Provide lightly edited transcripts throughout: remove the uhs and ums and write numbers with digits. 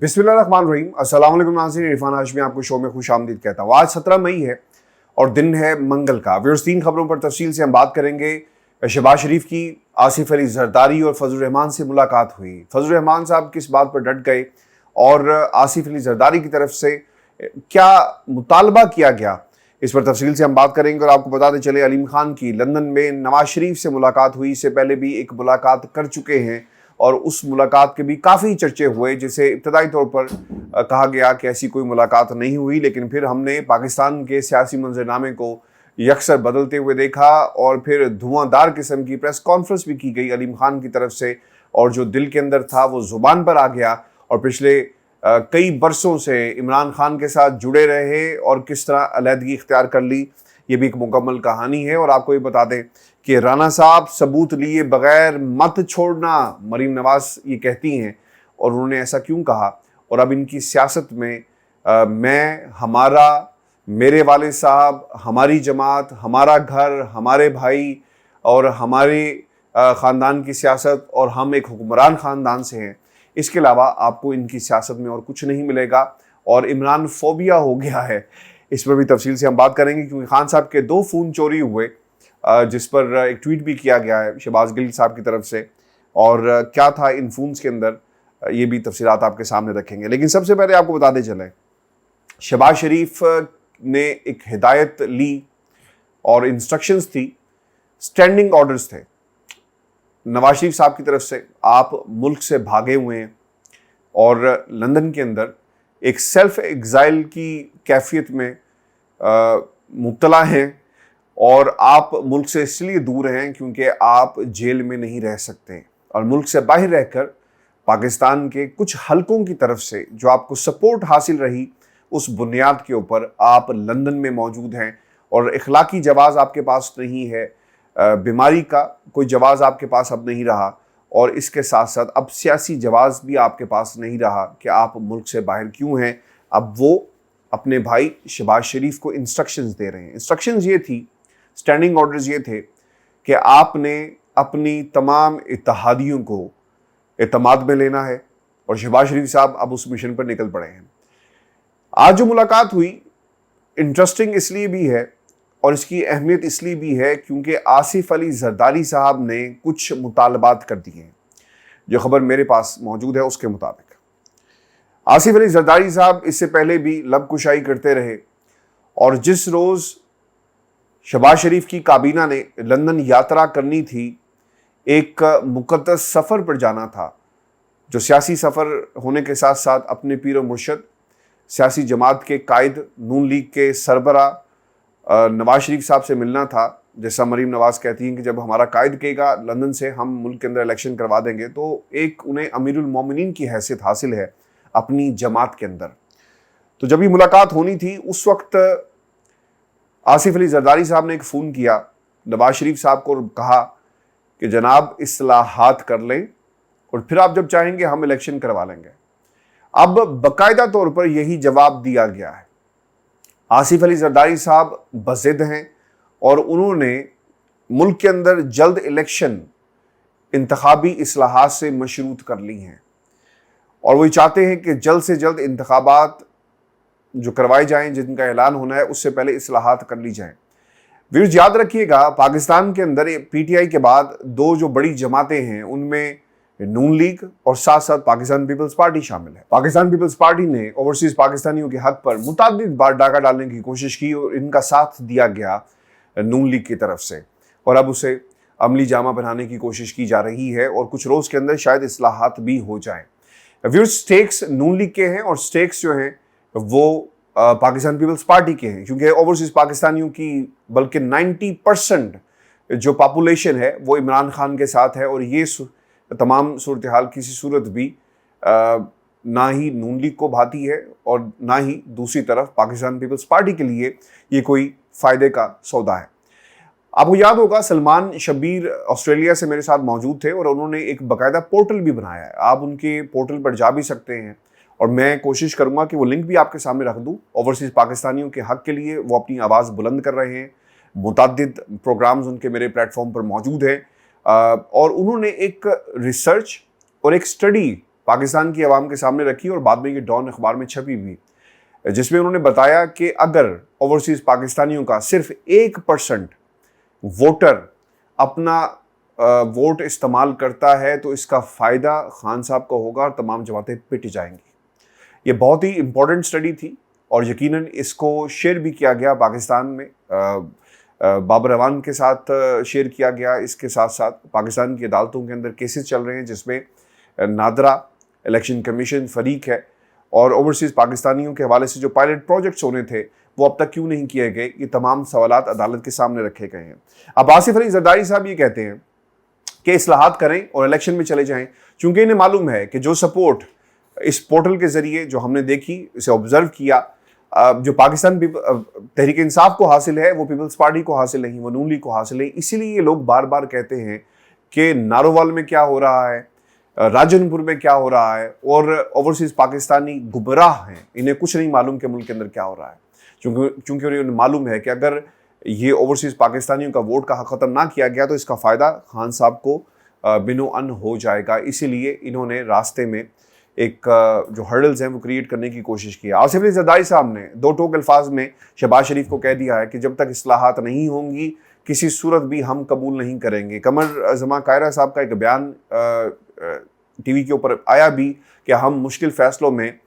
बिस्मिल्लाहिर्रहमानिर्रहीम। अस्सलाम वालेकुम नाज़रीन, इरफान हाशमी आपको शो में खुश आमदीद कहता हूँ। आज 17 मई है और दिन है मंगल का। व्यूअर्स, 3 खबरों पर तफसील से हम बात करेंगे। शहबाज शरीफ की आसिफ अली जरदारी और फजल रहमान से मुलाकात हुई। फजल रहमान साहब किस बात पर डट गए और आसिफ अली जरदारी की तरफ से क्या मुतालबा किया गया, इस पर तफसील से हम बात करेंगे। और आपको बताते चले, अलीम खान की लंदन में नवाज शरीफ से मुलाकात हुई। इससे पहले भी एक मुलाकात कर चुके हैं और उस मुलाकात के भी काफ़ी चर्चे हुए, जिसे इब्तदाई तौर पर कहा गया कि ऐसी कोई मुलाकात नहीं हुई, लेकिन फिर हमने पाकिस्तान के सियासी मंजरनामे को यकसर बदलते हुए देखा और फिर धुआंधार किस्म की प्रेस कॉन्फ्रेंस भी की गई अलीम खान की तरफ से, और जो दिल के अंदर था वो ज़ुबान पर आ गया। और पिछले कई बरसों से इमरान खान के साथ जुड़े रहे और किस तरह अलहदगी इख्तियार कर ली, ये भी एक मुकम्मल कहानी है। और आपको ये बता दें कि राना साहब सबूत लिए बगैर मत छोड़ना, मरीम नवाज ये कहती हैं, और उन्होंने ऐसा क्यों कहा। और अब इनकी सियासत में मैं, हमारा, मेरे वाले साहब, हमारी जमात, हमारा घर, हमारे भाई और हमारे ख़ानदान की सियासत, और हम एक हुक्मरान ख़ानदान से हैं, इसके अलावा आपको इनकी सियासत में और कुछ नहीं मिलेगा। और इमरान फोबिया हो गया है, इस पर भी तफसील से हम बात करेंगे, क्योंकि खान साहब के 2 फ़ोन चोरी हुए, जिस पर एक ट्वीट भी किया गया है शहबाज गिल साहब की तरफ से। और क्या था इन फ़ोन्स के अंदर, ये भी तफसीलात आपके सामने रखेंगे। लेकिन सबसे पहले आपको बताते चलें, शहबाज शरीफ ने एक हिदायत ली और इंस्ट्रक्शंस थी, स्टैंडिंग ऑर्डर्स थे नवाज शरीफ साहब की तरफ से। आप मुल्क से भागे हुए हैं और लंदन के अंदर एक सेल्फ एग्जाइल की कैफियत में मुब्तला हैं, और आप मुल्क से इसलिए दूर हैं क्योंकि आप जेल में नहीं रह सकते, और मुल्क से बाहर रहकर पाकिस्तान के कुछ हलकों की तरफ से जो आपको सपोर्ट हासिल रही, उस बुनियाद के ऊपर आप लंदन में मौजूद हैं। और इखलाकी जवाज़ आपके पास नहीं है, बीमारी का कोई जवाज़ आपके पास अब नहीं रहा, और इसके साथ साथ अब सियासी जवाज़ भी आपके पास नहीं रहा कि आप मुल्क से बाहर क्यों हैं। अब वो अपने भाई शहबाज शरीफ को इंस्ट्रक्शंस दे रहे हैं। इंस्ट्रक्शंस ये थी, स्टैंडिंग ऑर्डर्स ये थे कि आपने अपनी तमाम इत्तेहादियों को एतमाद में लेना है, और शहबाज शरीफ साहब अब उस मिशन पर निकल पड़े हैं। आज जो मुलाकात हुई इंटरेस्टिंग इसलिए भी है और इसकी अहमियत इसलिए भी है क्योंकि आसिफ अली जरदारी साहब ने कुछ मुतालबात कर दिए हैं। जो खबर मेरे पास मौजूद है उसके मुताबिक आसिफ अली जरदारी साहब इससे पहले भी लब कुशाई करते रहे, और जिस रोज़ शहबाज शरीफ की काबीना ने लंदन यात्रा करनी थी, एक मुक़द्दस सफ़र पर जाना था, जो सियासी सफ़र होने के साथ साथ अपने पीर व मुर्शद, सियासी जमात के कायद, नून लीग के सरबरा नवाज शरीफ साहब से मिलना था। जैसा मरीम नवाज कहती हैं कि जब हमारा कायद कहेगा लंदन से हम मुल्क के अंदर इलेक्शन करवा देंगे, तो एक उन्हें अमीरुल मोमिनीन की हैसियत हासिल है अपनी जमात के अंदर। तो जब ये मुलाकात होनी थी, उस वक्त आसिफ अली जरदारी साहब ने एक फ़ोन किया नवाज शरीफ साहब को और कहा कि जनाब इस्लाहात कर लें और फिर आप जब चाहेंगे हम इलेक्शन करवा लेंगे। अब बाकायदा तौर पर यही जवाब दिया गया है। आसिफ अली जरदारी साहब बज़िद हैं और उन्होंने मुल्क के अंदर जल्द इलेक्शन इंतखाबी इस्लाहात से मशरूत कर ली हैं, और वो चाहते हैं कि जल्द से जल्द इंतखाबात जो करवाए जाएं, जिनका ऐलान होना है उससे पहले इस्लाहात कर ली जाएं। व्यूअर्स, याद रखिएगा, पाकिस्तान के अंदर पीटीआई के बाद 2 जो बड़ी जमातें हैं, उनमें नून लीग और साथ साथ पाकिस्तान पीपल्स पार्टी शामिल है। पाकिस्तान पीपल्स पार्टी ने ओवरसीज पाकिस्तानियों के हक पर मुतअद्दिद बार डाका डालने की कोशिश की और इनका साथ दिया गया नून लीग की तरफ से, और अब उसे अमली जामा बनाने की कोशिश की जा रही है, और कुछ रोज़ के अंदर शायद इस्लाहात भी हो जाएं। व्यूअर्स, स्टेक्स नून लीग के हैं और स्टेक्स जो हैं वो पाकिस्तान पीपल्स पार्टी के हैं, क्योंकि ओवरसीज पाकिस्तानियों की बल्कि 90% जो पॉपुलेशन है वो इमरान खान के साथ है, और ये तमाम सूरत हाल किसी सूरत भी ना ही नून लीग को भाती है और ना ही दूसरी तरफ पाकिस्तान पीपल्स पार्टी के लिए ये कोई फ़ायदे का सौदा है। आपको याद होगा, सलमान शब्बीर ऑस्ट्रेलिया से मेरे साथ मौजूद थे और उन्होंने एक बाकायदा पोर्टल भी बनाया है। आप उनके पोर्टल पर जा भी सकते हैं, और मैं कोशिश करूंगा कि वो लिंक भी आपके सामने रख दूं। ओवरसीज़ पाकिस्तानियों के हक के लिए वो अपनी आवाज़ बुलंद कर रहे हैं। मुतअद्दिद प्रोग्राम्स उनके मेरे प्लेटफॉर्म पर मौजूद हैं, और उन्होंने एक रिसर्च और एक स्टडी पाकिस्तान की आवाम के सामने रखी और बाद में ये डॉन अखबार में छपी भी, जिसमें उन्होंने बताया कि अगर ओवरसीज़ पाकिस्तानियों का सिर्फ 1% वोटर अपना वोट इस्तेमाल करता है तो इसका फ़ायदा खान साहब को होगा और तमाम जमातें पिट जाएंगी। ये बहुत ही इम्पोर्टेंट स्टडी थी और यकीनन इसको शेयर भी किया गया पाकिस्तान में, बाबर अवान के साथ शेयर किया गया। इसके साथ साथ पाकिस्तान की अदालतों के अंदर केसेस चल रहे हैं जिसमें नादरा इलेक्शन कमीशन फरीक है और ओवरसीज़ पाकिस्तानियों के हवाले से जो पायलट प्रोजेक्ट्स होने थे वो अब तक क्यों नहीं किए गए, ये तमाम सवालात अदालत के सामने रखे गए हैं। अब आसिफ अली जरदारी साहब ये कहते हैं कि इस्लाहात करें और इलेक्शन में चले जाएं, चूँकि इन्हें मालूम है कि जो सपोर्ट इस पोर्टल के ज़रिए जो हमने देखी, इसे ऑब्ज़र्व किया, जो पाकिस्तान तहरीक इंसाफ को हासिल है वो पीपल्स पार्टी को हासिल नहीं, वो नून लीग को हासिल है। इसीलिए ये लोग बार बार कहते हैं कि नारोवाल में क्या हो रहा है, राजनपुर में क्या हो रहा है, और ओवरसीज़ पाकिस्तानी गुमराह हैं, इन्हें कुछ नहीं मालूम कि मुल्क के अंदर क्या हो रहा है। चूँकि उन्हें मालूम है कि अगर ये ओवरसीज़ पाकिस्तानियों का वोट का हक ख़त्म ना किया गया तो इसका फ़ायदा खान साहब को बिनो अन हो जाएगा। इसीलिए इन्होंने रास्ते में एक जो हर्डल्स हैं वो क्रिएट करने की कोशिश की। आसिफ अली जरदारी साहब ने दो टोक अल्फाज में शहबाज शरीफ को कह दिया है कि जब तक इस्लाहात नहीं होंगी किसी सूरत भी हम कबूल नहीं करेंगे। कमर जमा कायरा साहब का एक बयान टीवी के ऊपर आया भी कि हम मुश्किल फ़ैसलों में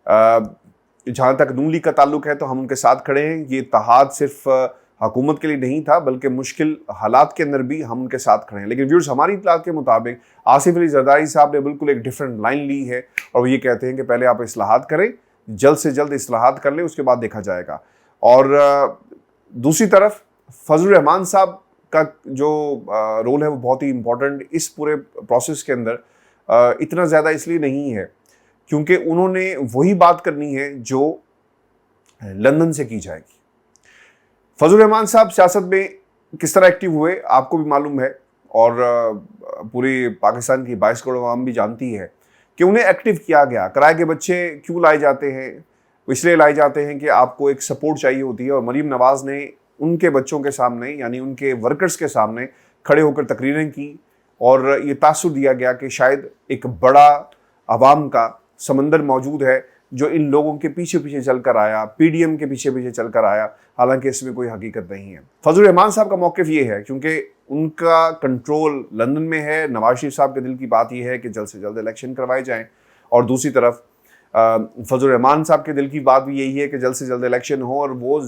जहाँ तक नून लीग का ताल्लुक है तो हम उनके साथ खड़े हैं। ये इत्तेहाद सिर्फ हुकूमत के लिए नहीं था बल्कि मुश्किल हालात के अंदर भी हम उनके साथ खड़े हैं। लेकिन व्यूअर्स, हमारी इत्तलात के मुताबिक आसिफ अली जरदारी साहब ने बिल्कुल एक डिफरेंट लाइन ली है और वो ये कहते हैं कि पहले आप इस्लाहात करें, जल्द से जल्द इस्लाहात कर लें, उसके बाद देखा जाएगा। और दूसरी तरफ फजलुर रहमान साहब का जो रोल है वो बहुत ही इम्पोर्टेंट इस पूरे प्रोसेस के अंदर इतना ज़्यादा इसलिए नहीं है क्योंकि उन्होंने वही बात करनी है जो लंदन से की जाएगी। फजलुर रहमान साहब सियासत में किस तरह एक्टिव हुए आपको भी मालूम है और पूरी पाकिस्तान की 22 करोड़ आवाम भी जानती है कि उन्हें एक्टिव किया गया। किराए के बच्चे क्यों लाए जाते हैं? इसलिए लाए जाते हैं कि आपको एक सपोर्ट चाहिए होती है और मरीम नवाज़ ने उनके बच्चों के सामने यानी उनके वर्कर्स के सामने खड़े होकर तकरीरें की और ये तासुर दिया गया कि शायद एक बड़ा अवाम का समंदर मौजूद है जो इन लोगों के पीछे पीछे चलकर आया, पीडीएम के पीछे पीछे चलकर आया, हालांकि इसमें कोई हकीकत नहीं है। फजलुर रहमान साहब का मौक़िफ़ ये है क्योंकि उनका कंट्रोल लंदन में है। नवाज शरीफ साहब के दिल की बात यह है कि जल्द से जल्द इलेक्शन करवाए जाएं और दूसरी तरफ फजलुर रहमान साहब के दिल की बात भी यही है कि जल्द से जल्द इलेक्शन हो और वो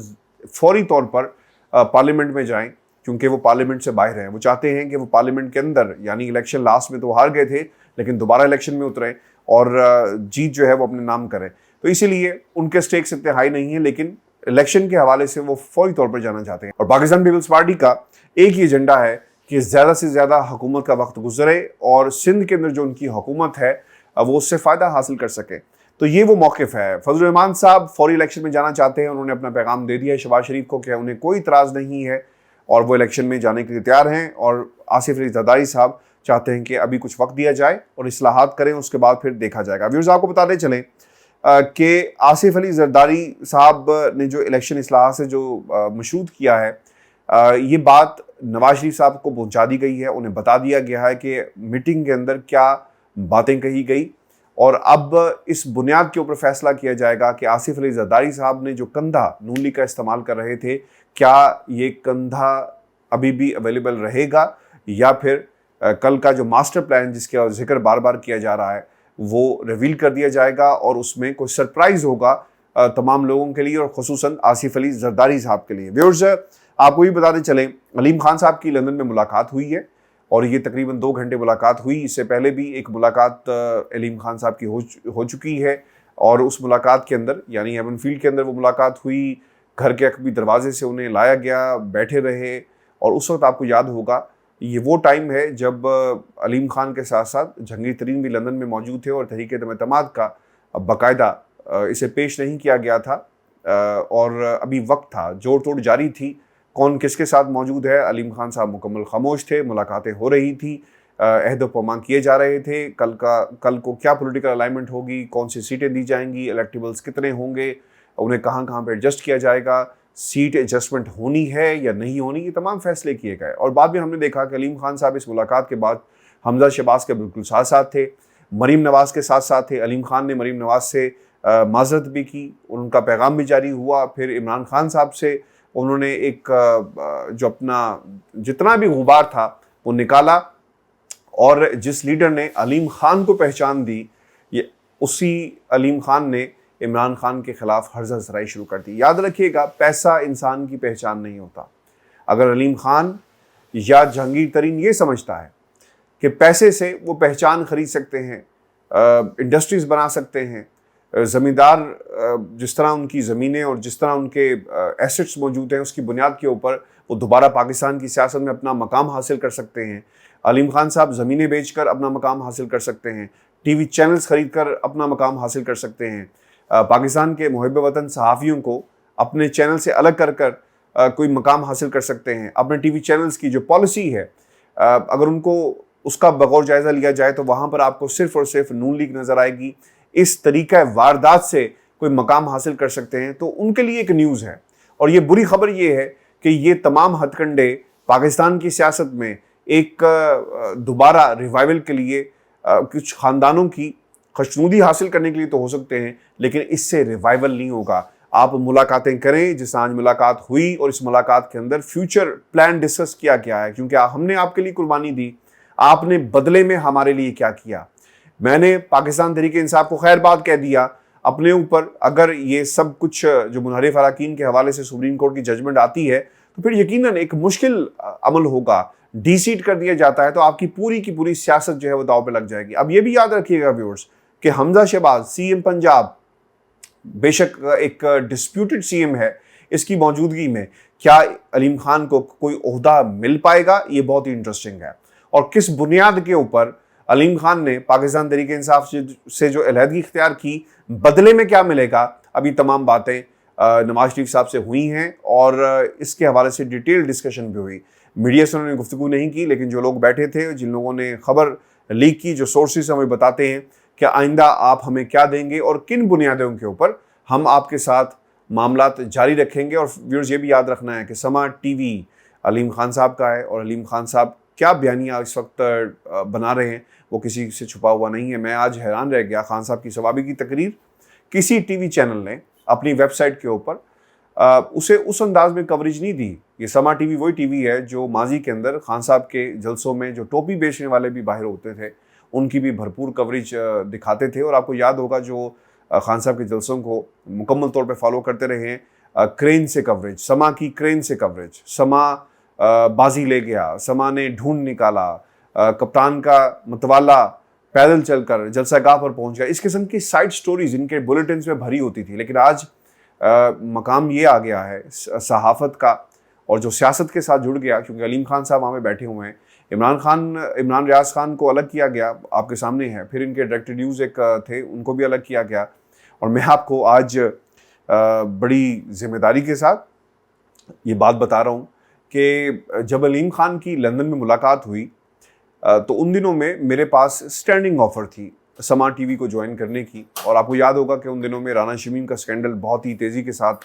फौरी तौर पर पार्लियामेंट में जाएँ क्योंकि वो पार्लियामेंट से बाहर हैं। वो चाहते हैं कि वो पार्लियामेंट के अंदर यानी इलेक्शन लास्ट में तो हार गए थे लेकिन दोबारा इलेक्शन में उतरें और जीत जो है वो अपने नाम करें। तो इसीलिए उनके स्टेक्स इतने हाई नहीं है लेकिन इलेक्शन के हवाले से वो फौरी तौर पर जाना चाहते हैं। और पाकिस्तान पीपल्स पार्टी का एक ही एजेंडा है कि ज़्यादा से ज़्यादा हुकूमत का वक्त गुजरे और सिंध के अंदर जो उनकी हुकूमत है वो उससे फ़ायदा हासिल कर सके। तो ये वो मौक़िफ़ है। फजलुर रहमान साहब फौरी इलेक्शन में जाना चाहते हैं। उन्होंने अपना पैगाम दे दिया है शहबाज शरीफ को कि उन्हें कोई इतराज़ नहीं है और वो इलेक्शन में जाने के लिए तैयार हैं। और आसिफ अली जरदारी साहब चाहते हैं कि अभी कुछ वक्त दिया जाए और इस्लाहात करें, उसके बाद फिर देखा जाएगा। व्यूअर्स, आपको बताते चलें कि आसिफ अली जरदारी साहब ने जो इलेक्शन इस्लाहात से जो मशरूत किया है ये बात नवाज शरीफ साहब को पहुंचा दी गई है। उन्हें बता दिया गया है कि मीटिंग के अंदर क्या बातें कही गई और अब इस बुनियाद के ऊपर फैसला किया जाएगा कि आसिफ अली जरदारी साहब ने जो कंधा नून लीग का इस्तेमाल कर रहे थे क्या ये कंधा अभी भी अवेलेबल रहेगा या फिर कल का जो मास्टर प्लान जिसका जिक्र बार बार किया जा रहा है वो रिवील कर दिया जाएगा और उसमें कोई सरप्राइज़ होगा तमाम लोगों के लिए और खुसूसन आसिफ अली जरदारी साहब के लिए। व्यूअर्स, आपको भी बताते चलें अलीम खान साहब की लंदन में मुलाकात हुई है और ये तकरीबन 2 घंटे मुलाकात हुई। इससे पहले भी एक मुलाकात अलीम खान साहब की हो चुकी है और उस मुलाकात के अंदर यानी हेवन फील्ड के अंदर वो मुलाकात हुई। घर के अकबी दरवाजे से उन्हें लाया गया, बैठे रहे और उस वक्त आपको याद होगा ये वो टाइम है जब अलीम खान के साथ साथ जहांगीर तरीन भी लंदन में मौजूद थे और तहरीक एतमाद का बाकायदा इसे पेश नहीं किया गया था और अभी वक्त था, जोड़ तोड़ जारी थी, कौन किसके साथ मौजूद है। अलीम खान साहब मुकम्मल खामोश थे, मुलाकातें हो रही थी, अहद व पैमान किए जा रहे थे। कल को क्या पॉलिटिकल अलाइनमेंट होगी, कौन सी सीटें दी जाएंगी, इलेक्टेबल्स कितने होंगे, उन्हें कहाँ कहाँ पर एडजस्ट किया जाएगा, सीट एडजस्टमेंट होनी है या नहीं होनी, ये तमाम फैसले किए गए। और बाद में हमने देखा कि अलीम खान साहब इस मुलाकात के बाद हमजा शहबाज के बिल्कुल साथ साथ थे। مریم نواز کے ساتھ ساتھ تھے. علیم خان نے مریم نواز سے معذرت بھی کی اور ان کا پیغام بھی جاری ہوا. پھر عمران خان صاحب سے انہوں نے ایک جو اپنا جتنا بھی غبار تھا وہ نکالا، اور جس لیڈر نے علیم خان کو پہچان دی، یہ اسی علیم خان نے عمران خان کے خلاف ہرزہ افزائی شروع کر دی. یاد رکھیے گا، پیسہ انسان کی پہچان نہیں ہوتا. اگر علیم خان یا جہانگیر ترین یہ سمجھتا ہے کہ پیسے سے وہ پہچان خرید سکتے ہیں، انڈسٹریز بنا سکتے ہیں، زمیندار جس طرح ان کی زمینیں اور جس طرح ان کے ایسٹس موجود ہیں اس کی بنیاد کے اوپر وہ دوبارہ پاکستان کی سیاست میں اپنا مقام حاصل کر سکتے ہیں، علیم خان صاحب زمینیں بیچ کر اپنا مقام حاصل کر سکتے ہیں، ٹی وی چینلز خرید کر اپنا مقام حاصل کر سکتے ہیں، پاکستان کے محب وطن صحافیوں کو اپنے چینل سے الگ کر کر کوئی مقام حاصل کر سکتے ہیں. اپنے ٹی وی چینلز کی جو پالیسی ہے اگر ان کو اس کا بغور جائزہ لیا جائے تو وہاں پر آپ کو صرف اور صرف نون لیگ نظر آئے گی. اس طریقہ واردات سے کوئی مقام حاصل کر سکتے ہیں تو ان کے لیے ایک نیوز ہے. اور یہ بری خبر یہ ہے کہ یہ تمام ہتھ کنڈے پاکستان کی سیاست میں ایک دوبارہ ریوائول کے لیے کچھ خاندانوں کی خوشنودی حاصل کرنے کے لیے تو ہو سکتے ہیں، لیکن اس سے ریوائول نہیں ہوگا. آپ ملاقاتیں کریں جس آج ملاقات ہوئی اور اس ملاقات کے اندر فیوچر پلان ڈسکس کیا گیا ہے، کیونکہ ہم نے آپ کے لیے قربانی دی، آپ نے بدلے میں ہمارے لیے کیا کیا. میں نے پاکستان تحریک انصاف کو خیر بات کہہ دیا اپنے اوپر. اگر یہ سب کچھ جو منحرف اراکین کے حوالے سے سپریم کورٹ کی ججمنٹ آتی ہے تو پھر یقیناً ایک مشکل عمل ہوگا. ڈی سیٹ کر دیا جاتا ہے تو آپ کی پوری سیاست جو ہے وہ داؤ پہ لگ جائے گی. اب یہ بھی یاد رکھیے گا ویورز کہ حمزہ شہباز سی ایم پنجاب بے شک ایک ڈسپیوٹڈ سی ایم ہے، اس کی موجودگی میں کیا علیم خان کو کوئی عہدہ مل پائے گا؟ یہ بہت ہی انٹرسٹنگ ہے. اور کس بنیاد کے اوپر علیم خان نے پاکستان تحریک انصاف سے جو علیحدگی اختیار کی، بدلے میں کیا ملے گا؟ ابھی تمام باتیں نواز شریف صاحب سے ہوئی ہیں اور اس کے حوالے سے ڈیٹیل ڈسکشن بھی ہوئی. میڈیا سے انہوں نے گفتگو نہیں کی، لیکن جو لوگ بیٹھے تھے، جن لوگوں نے خبر لیک کی، جو سورسز ہمیں بتاتے ہیں کہ آئندہ آپ ہمیں کیا دیں گے اور کن بنیادوں کے اوپر ہم آپ کے ساتھ معاملات جاری رکھیں گے. اور ویورز یہ بھی یاد رکھنا ہے کہ سما ٹی وی علیم خان صاحب کا ہے، اور علیم خان صاحب کیا بیانیہ اس وقت بنا رہے ہیں وہ کسی سے چھپا ہوا نہیں ہے. میں آج حیران رہ گیا، خان صاحب کی ثوابی کی تقریر کسی ٹی وی چینل نے اپنی ویب سائٹ کے اوپر اسے اس انداز میں کوریج نہیں دی. یہ سما ٹی وی وہی ٹی وی ہے جو ماضی کے اندر خان صاحب کے جلسوں میں جو ٹوپی بیچنے والے بھی باہر ہوتے تھے ان کی بھی بھرپور کوریج دکھاتے تھے. اور آپ کو یاد ہوگا جو خان صاحب کے جلسوں کو مکمل طور پہ فالو کرتے رہے ہیں، کرین سے کوریج، سما کی کرین سے کوریج، سما بازی لے گیا، سما نے ڈھونڈ نکالا، کپتان کا متوالا پیدل چل کر جلسہ گاہ پر پہنچ گیا. اس قسم کی سائڈ سٹوریز ان کے بلیٹنز میں بھری ہوتی تھی. لیکن آج مقام یہ آ گیا ہے صحافت کا اور جو سیاست کے ساتھ جڑ گیا، کیونکہ علیم خان صاحب وہاں پہ بیٹھے ہوئے ہیں. عمران ریاض خان کو الگ کیا گیا، آپ کے سامنے ہے. پھر ان کے ڈائریکٹر نیوز ایک تھے، ان کو بھی الگ کیا گیا. اور میں آپ کو آج بڑی ذمہ داری کے ساتھ یہ بات بتا رہا ہوں کہ جب علیم خان کی لندن میں ملاقات ہوئی تو ان دنوں میں میرے پاس اسٹینڈنگ آفر تھی سما ٹی وی کو جوائن کرنے کی. اور آپ کو یاد ہوگا کہ ان دنوں میں رانا شمیم کا سکینڈل بہت ہی تیزی کے ساتھ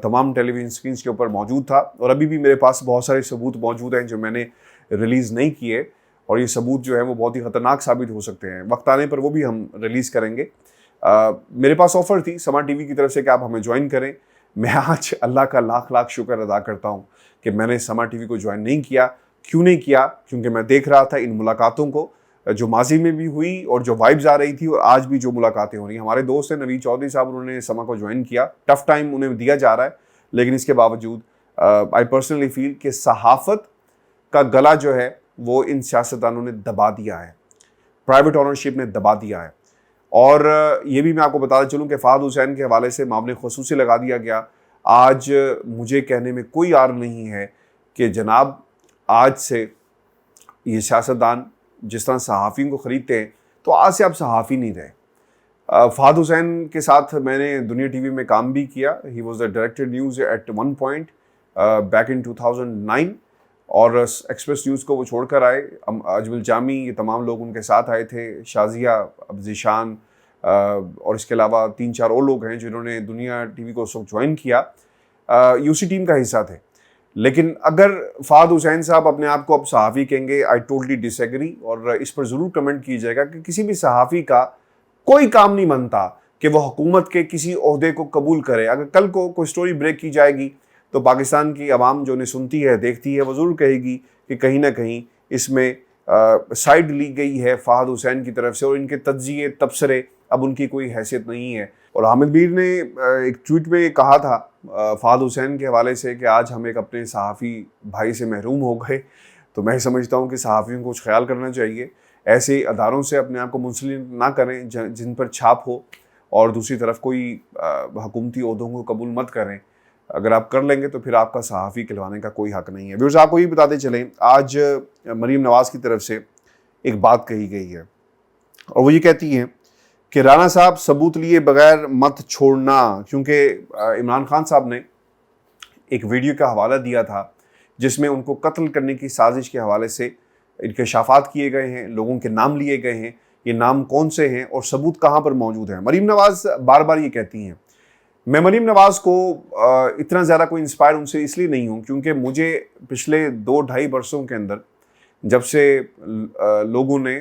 تمام ٹیلی ویژن اسکرینس کے اوپر موجود تھا. اور ابھی بھی میرے پاس بہت سارے ثبوت موجود ہیں جو میں نے ریلیز نہیں کیے، اور یہ ثبوت جو ہے وہ بہت ہی خطرناک ثابت ہو سکتے ہیں. وقت آنے پر وہ بھی ہم ریلیز کریں گے. میرے پاس آفر تھی سما ٹی وی کی طرف سے کہ آپ ہمیں جوائن کریں. میں آج اللہ کا لاکھ شکر ادا کرتا ہوں کہ میں نے سما ٹی وی کو جوائن نہیں کیا. کیوں نہیں کیا؟ کیونکہ میں دیکھ رہا تھا ان ملاقاتوں کو جو ماضی میں بھی ہوئی اور جو وائبز آ رہی تھی، اور آج بھی جو ملاقاتیں ہو رہی ہیں. ہمارے دوست ہیں نوید چودھری صاحب، انہوں نے سما کو جوائن کیا. ٹف ٹائم انہیں دیا جا رہا ہے، لیکن اس کے باوجود آئی پرسنلی فیل کہ صحافت کا گلا جو ہے وہ ان سیاستدانوں نے دبا دیا ہے، پرائیویٹ آنرشپ نے دبا دیا ہے. اور یہ بھی میں آپ کو بتاتا چلوں کہ فہد حسین کے حوالے سے معاملے خصوصی لگا دیا گیا. آج مجھے کہنے میں کوئی عار نہیں ہے کہ جناب آج سے یہ سیاستدان جس طرح صحافیوں کو خریدتے ہیں تو آج سے آپ صحافی نہیں رہے. فہد حسین کے ساتھ میں نے دنیا ٹی وی میں کام بھی کیا. He was the director news at one point back in 2009، اور ایکسپریس نیوز کو وہ چھوڑ کر آئے. اجمل جامی، یہ تمام لوگ ان کے ساتھ آئے تھے، شازیہ، ذیشان، اور اس کے علاوہ 3-4 اور لوگ ہیں جنہوں نے دنیا ٹی وی کو اس وقت جوائن کیا، یو سی ٹیم کا حصہ تھے. لیکن اگر فہد حسین صاحب اپنے آپ کو اب صحافی کہیں گے، آئی ٹوٹلی ڈس ایگری، اور اس پر ضرور کمنٹ کیجیے گا کہ کسی بھی صحافی کا کوئی کام نہیں بنتا کہ وہ حکومت کے کسی عہدے کو قبول کرے۔ اگر کل کو کوئی سٹوری بریک کی جائے گی تو پاکستان کی عوام جو انہیں سنتی ہے، دیکھتی ہے، وہ ضرور کہے گی کہ کہیں نہ کہیں اس میں سائیڈ لی گئی ہے فہد حسین کی طرف سے، اور ان کے تجزیے تبصرے اب ان کی کوئی حیثیت نہیں ہے۔ اور حامد میر نے ایک ٹویٹ میں کہا تھا فہد حسین کے حوالے سے کہ آج ہم ایک اپنے صحافی بھائی سے محروم ہو گئے۔ تو میں سمجھتا ہوں کہ صحافیوں کو کچھ خیال کرنا چاہیے، ایسے اداروں سے اپنے آپ کو منسلک نہ کریں جن پر چھاپ ہو، اور دوسری طرف کوئی حکومتی عہدوں کو قبول مت کریں۔ اگر آپ کر لیں گے تو پھر آپ کا صحافی کہلوانے کا کوئی حق نہیں ہے۔ ویورز، آپ کو یہ بتاتے چلیں، آج مریم نواز کی طرف سے ایک بات کہی گئی ہے، اور وہ یہ کہتی ہیں کہ رانا صاحب ثبوت لیے بغیر مت چھوڑنا، کیونکہ عمران خان صاحب نے ایک ویڈیو کا حوالہ دیا تھا جس میں ان کو قتل کرنے کی سازش کے حوالے سے انکشافات کیے گئے ہیں، لوگوں کے نام لیے گئے ہیں، یہ نام کون سے ہیں اور ثبوت کہاں پر موجود ہیں۔ مریم نواز بار بار یہ کہتی ہیں، میں مریم نواز کو اتنا زیادہ کوئی انسپائر ان سے اس لیے نہیں ہوں کیونکہ مجھے پچھلے 2-2.5 برسوں کے اندر جب سے لوگوں نے،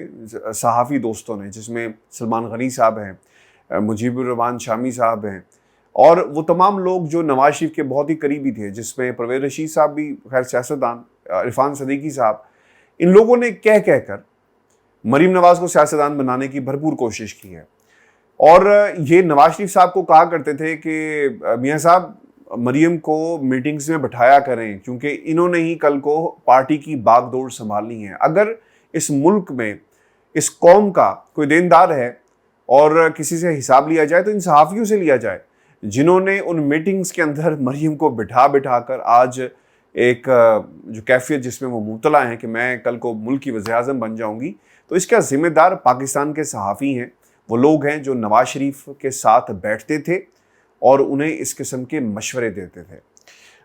صحافی دوستوں نے، جس میں سلمان غنی صاحب ہیں، مجیب الرحمان شامی صاحب ہیں، اور وہ تمام لوگ جو نواز شریف کے بہت ہی قریبی تھے، جس میں پرویز رشید صاحب بھی خیر سیاستدان، عرفان صدیقی صاحب، ان لوگوں نے کہہ کر مریم نواز کو سیاستدان بنانے کی بھرپور کوشش کی ہے۔ اور یہ نواز شریف صاحب کو کہا کرتے تھے کہ میاں صاحب مریم کو میٹنگز میں بٹھایا کریں کیونکہ انہوں نے ہی کل کو پارٹی کی باغ دوڑ سنبھالنی ہے۔ اگر اس ملک میں اس قوم کا کوئی دیندار ہے اور کسی سے حساب لیا جائے تو ان صحافیوں سے لیا جائے، جنہوں نے ان میٹنگز کے اندر مریم کو بٹھا کر آج ایک جو کیفیت جس میں وہ مبتلا ہیں کہ میں کل کو ملک کی وزیر اعظم بن جاؤں گی، تو اس کا ذمہ دار پاکستان کے صحافی ہیں، وہ لوگ ہیں جو نواز شریف کے ساتھ بیٹھتے تھے اور انہیں اس قسم کے مشورے دیتے تھے۔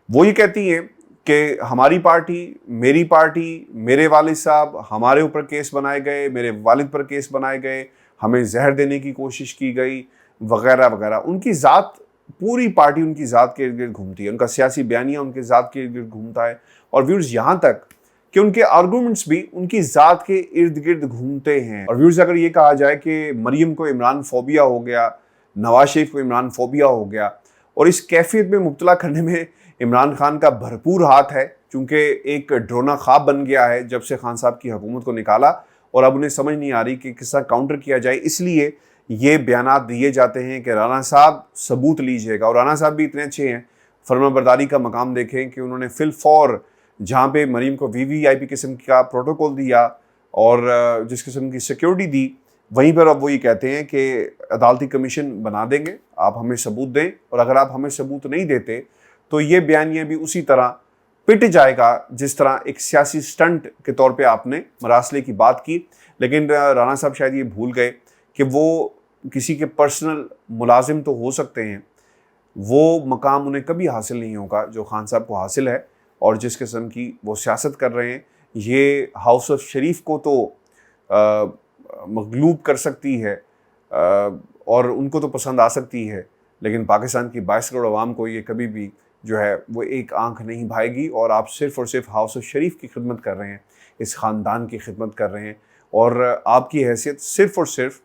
وہ یہ کہتی ہیں کہ ہماری پارٹی، میری پارٹی، میرے والد صاحب، ہمارے اوپر کیس بنائے گئے، میرے والد پر کیس بنائے گئے، ہمیں زہر دینے کی کوشش کی گئی، وغیرہ وغیرہ۔ ان کی ذات، پوری پارٹی ان کی ذات کے ارد گرد گھومتی ہے، ان کا سیاسی بیانیہ ان کی ذات کے ارد گرد گھومتا ہے، اور ویورز یہاں تک کہ ان کے آرگومنٹس بھی ان کی ذات کے ارد گرد گھومتے ہیں۔ اور ویورز، اگر یہ کہا جائے کہ مریم کو عمران فوبیا ہو گیا، نواز شریف کو عمران فوبیا ہو گیا، اور اس کیفیت میں مبتلا کرنے میں عمران خان کا بھرپور ہاتھ ہے، چونکہ ایک ڈرونا خواب بن گیا ہے جب سے خان صاحب کی حکومت کو نکالا، اور اب انہیں سمجھ نہیں آ رہی کہ کس طرح کاؤنٹر کیا جائے، اس لیے یہ بیانات دیے جاتے ہیں کہ رانا صاحب ثبوت لیجئے گا۔ اور رانا صاحب بھی اتنے اچھے ہیں، فرما برداری کا مقام دیکھیں کہ انہوں نے فی الفور جہاں پہ مریم کو VVIP قسم کا پروٹوکول دیا اور جس قسم کی سیکیورٹی دی، وہیں پر اب وہ یہ کہتے ہیں کہ عدالتی کمیشن بنا دیں گے، آپ ہمیں ثبوت دیں، اور اگر آپ ہمیں ثبوت نہیں دیتے تو یہ بیانیہ بھی اسی طرح پٹ جائے گا جس طرح ایک سیاسی سٹنٹ کے طور پہ آپ نے مراسلے کی بات کی۔ لیکن رانا صاحب شاید یہ بھول گئے کہ وہ کسی کے پرسنل ملازم تو ہو سکتے ہیں، وہ مقام انہیں کبھی حاصل نہیں ہوگا جو خان صاحب کو حاصل ہے، اور جس قسم کی وہ سیاست کر رہے ہیں، یہ ہاؤس آف شریف کو تو مغلوب کر سکتی ہے اور ان کو تو پسند آ سکتی ہے، لیکن پاکستان کی 22 کروڑ عوام کو یہ کبھی بھی جو ہے وہ ایک آنکھ نہیں بھائے گی، اور آپ صرف اور صرف ہاؤس آف شریف کی خدمت کر رہے ہیں، اس خاندان کی خدمت کر رہے ہیں، اور آپ کی حیثیت صرف اور صرف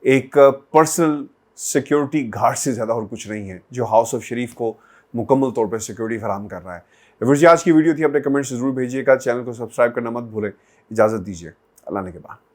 ایک پرسنل سیکیورٹی گارڈ سے زیادہ اور کچھ نہیں ہے جو ہاؤس آف شریف کو مکمل طور پہ سیکیورٹی فراہم کر رہا ہے۔ ویورز، آج کی ویڈیو تھی، اپنے کمنٹس ضرور بھیجیے گا، چینل کو سبسکرائب کرنا مت بھولیں۔ اجازت دیجیے، اللہ نے کے بعد۔